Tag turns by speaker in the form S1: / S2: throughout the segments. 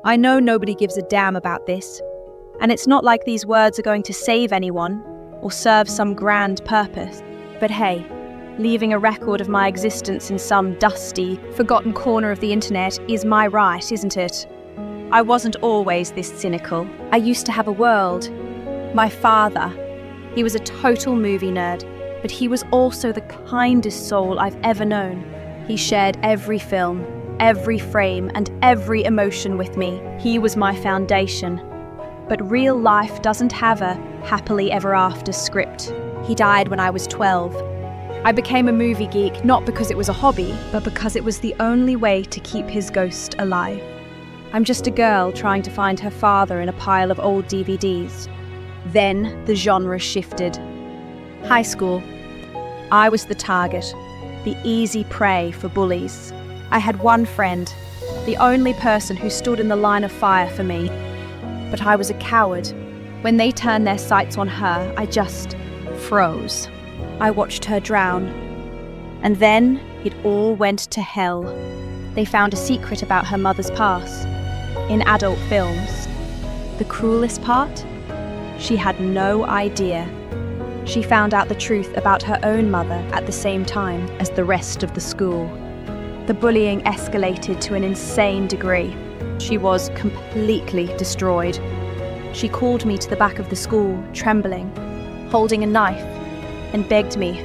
S1: I know nobody gives a damn about this, and it's not like these words are going to save anyone or serve some grand purpose. But hey, leaving a record of my existence in some dusty, forgotten corner of the internet is my right, isn't it? I wasn't always this cynical. I used to have a world. My father, he was a total movie nerd, but he was also the kindest soul I've ever known. He shared every film, every frame, and every emotion with me. He was my foundation. But real life doesn't have a happily ever after script. He died when I was 12. I became a movie geek not because it was a hobby, but because it was the only way to keep his ghost alive. I'm just a girl trying to find her father in a pile of old DVDs. Then the genre shifted. High school. I was the target, the easy prey for bullies. I had one friend, the only person who stood in the line of fire for me. But I was a coward. When they turned their sights on her, I just froze. I watched her drown. And then it all went to hell. They found a secret about her mother's past in adult films. The cruelest part? She had no idea. She found out the truth about her own mother at the same time as the rest of the school. The bullying escalated to an insane degree. She was completely destroyed. She called me to the back of the school, trembling, holding a knife, and begged me,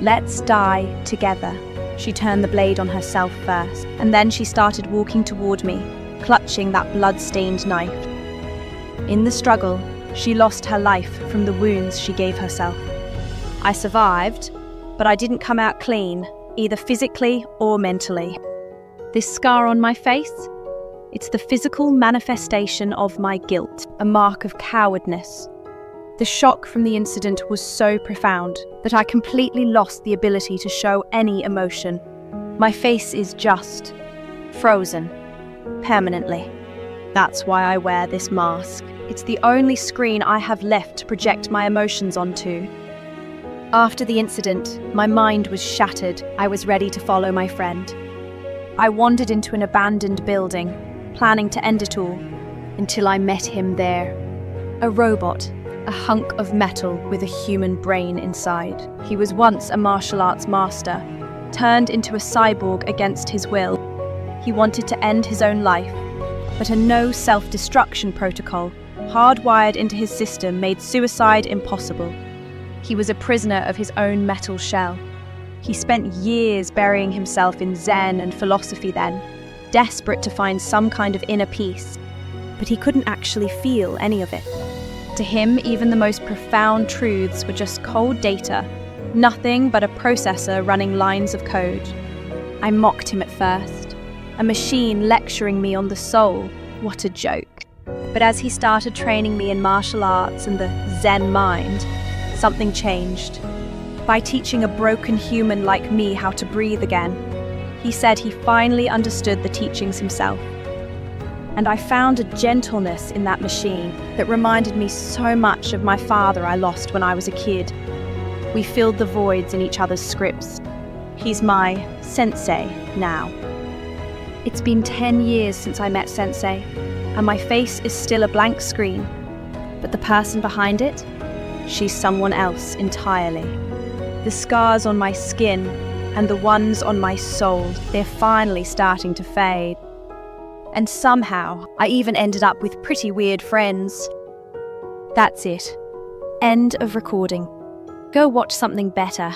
S1: "Let's die together." She turned the blade on herself first, and then she started walking toward me, clutching that blood-stained knife. In the struggle, she lost her life from the wounds she gave herself. I survived, but I didn't come out clean, either physically or mentally. This scar on my face? It's the physical manifestation of my guilt, a mark of cowardness. The shock from the incident was so profound that I completely lost the ability to show any emotion. My face is just frozen, permanently. That's why I wear this mask. It's the only screen I have left to project my emotions onto. After the incident, my mind was shattered. I was ready to follow my friend. I wandered into an abandoned building, planning to end it all, until I met him there. A robot, a hunk of metal with a human brain inside. He was once a martial arts master, turned into a cyborg against his will. He wanted to end his own life, but a no self-destruction protocol hardwired into his system made suicide impossible. He was a prisoner of his own metal shell. He spent years burying himself in Zen and philosophy then, desperate to find some kind of inner peace, but he couldn't actually feel any of it. To him, even the most profound truths were just cold data, nothing but a processor running lines of code. I mocked him at first. A machine lecturing me on the soul. What a joke. But as he started training me in martial arts and the Zen mind, something changed. By teaching a broken human like me how to breathe again, he said he finally understood the teachings himself. And I found a gentleness in that machine that reminded me so much of my father I lost when I was a kid. We filled the voids in each other's scripts. He's my sensei now. It's been 10 years since I met Sensei, and my face is still a blank screen. But the person behind it? She's someone else entirely. The scars on my skin and the ones on my soul, they're finally starting to fade. And somehow, I even ended up with pretty weird friends. That's it. End of recording. Go watch something better.